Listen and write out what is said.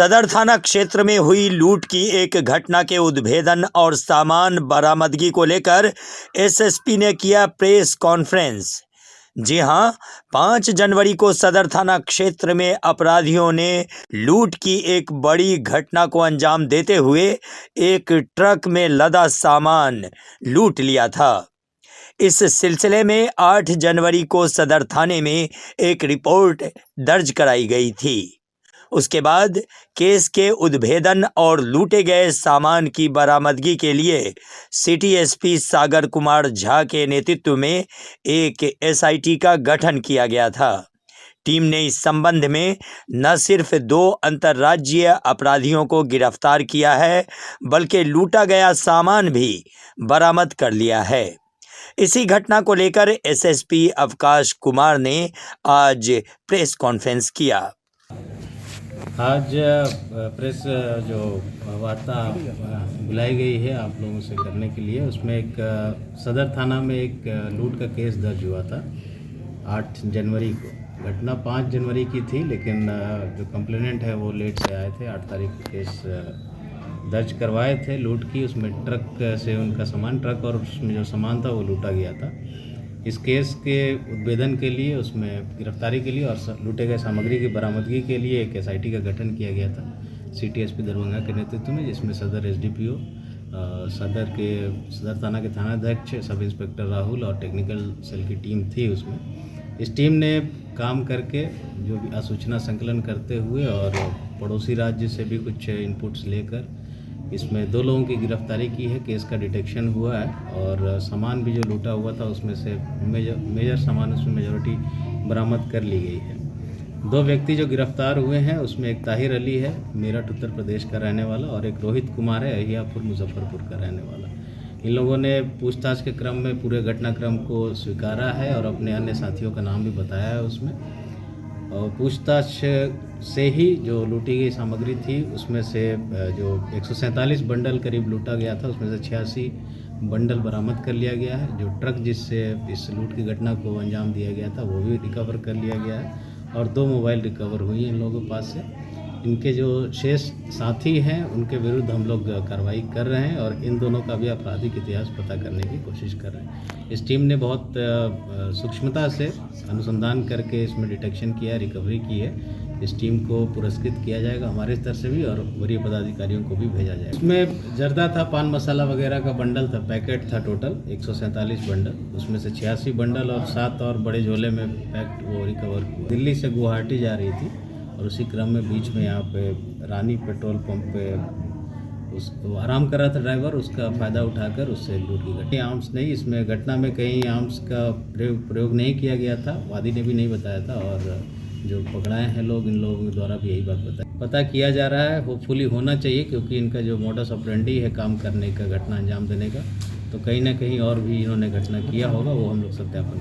सदर थाना क्षेत्र में हुई लूट की एक घटना के उद्भेदन और सामान बरामदगी को लेकर एसएसपी ने किया प्रेस कॉन्फ्रेंस। जी हां, 5 जनवरी को सदर थाना क्षेत्र में अपराधियों ने लूट की एक बड़ी घटना को अंजाम देते हुए एक ट्रक में लदा सामान लूट लिया था। इस सिलसिले में 8 जनवरी को सदर थाने में एक रिपोर्ट दर्ज कराई गई थी। उसके बाद केस के उद्भेदन और लूटे गए सामान की बरामदगी के लिए सिटी एसपी सागर कुमार झा के नेतृत्व में एक एसआईटी का गठन किया गया था। टीम ने इस संबंध में न सिर्फ 2 अंतर्राज्यीय अपराधियों को गिरफ्तार किया है, बल्कि लूटा गया सामान भी बरामद कर लिया है। इसी घटना को लेकर एसएसपी अवकाश कुमार ने आज प्रेस कॉन्फ्रेंस किया। आज प्रेस जो वार्ता बुलाई गई है आप लोगों से करने के लिए, उसमें एक सदर थाना में एक लूट का केस दर्ज हुआ था 8 जनवरी को। घटना 5 जनवरी की थी, लेकिन जो कंप्लेनेंट है वो लेट से आए थे। 8 तारीख को केस दर्ज करवाए थे लूट की। उसमें ट्रक से उनका सामान, ट्रक और उसमें जो सामान था वो लूटा गया था। इस केस के उद्भेदन के लिए, उसमें गिरफ्तारी के लिए और लूटे गए सामग्री की बरामदगी के लिए एक एसआईटी का गठन किया गया था सिटी एसपी दरभंगा के नेतृत्व में, जिसमें सदर एसडीपीओ, सदर थाना के थानाध्यक्ष, सब इंस्पेक्टर राहुल और टेक्निकल सेल की टीम थी। उसमें इस टीम ने काम करके जो भी आसूचना संकलन करते हुए और पड़ोसी राज्य से भी कुछ इनपुट्स लेकर इसमें 2 लोगों की गिरफ्तारी की है। केस का डिटेक्शन हुआ है और सामान भी जो लूटा हुआ था उसमें से मेजर सामान, उसमें मेजॉरिटी बरामद कर ली गई है। 2 व्यक्ति जो गिरफ्तार हुए हैं उसमें एक ताहिर अली है, मेरठ उत्तर प्रदेश का रहने वाला, और एक रोहित कुमार है, अहियापुर मुजफ्फरपुर का रहने वाला। इन लोगों ने पूछताछ के क्रम में पूरे घटनाक्रम को स्वीकारा है और अपने अन्य साथियों का नाम भी बताया है उसमें। और पूछताछ से ही जो लूटी गई सामग्री थी उसमें से जो 147 बंडल करीब लूटा गया था, उसमें से 86 बंडल बरामद कर लिया गया है। जो ट्रक जिससे इस लूट की घटना को अंजाम दिया गया था वो भी रिकवर कर लिया गया है और 2 मोबाइल रिकवर हुई हैं इन लोगों के पास से। इनके जो शेष साथी हैं उनके विरुद्ध हम लोग कार्रवाई कर रहे हैं और इन दोनों का भी आपराधिक इतिहास पता करने की कोशिश कर रहे हैं। इस टीम ने बहुत सूक्ष्मता से अनुसंधान करके इसमें डिटेक्शन किया, रिकवरी की है। इस टीम को पुरस्कृत किया जाएगा हमारे स्तर से भी और वरीय पदाधिकारियों को भी भेजा जाएगा। इसमें जर्दा था, पान मसाला वगैरह का बंडल था, पैकेट था, टोटल 147 बंडल, उसमें से 86 बंडल और 7 और बड़े झोले में पैक्ड वो रिकवर हुआ। दिल्ली से गुवाहाटी जा रही थी और उसी क्रम में बीच में यहाँ पे रानी पेट्रोल पंप पे उसको आराम कर रहा था ड्राइवर, उसका फ़ायदा उठाकर उससे लूट की घटना। आर्म्स नहीं, इसमें घटना में कहीं आर्म्स का प्रयोग नहीं किया गया था, वादी ने भी नहीं बताया था और जो पकड़ाए हैं लोग, इन लोगों के द्वारा भी यही बात पता किया जा रहा है। होपफुली होना चाहिए, क्योंकि इनका जो मोडस ऑपरेंडी है काम करने का, घटना अंजाम देने का, तो कहीं ना कहीं और भी इन्होंने घटना किया होगा, वो हम लोग सत्यापन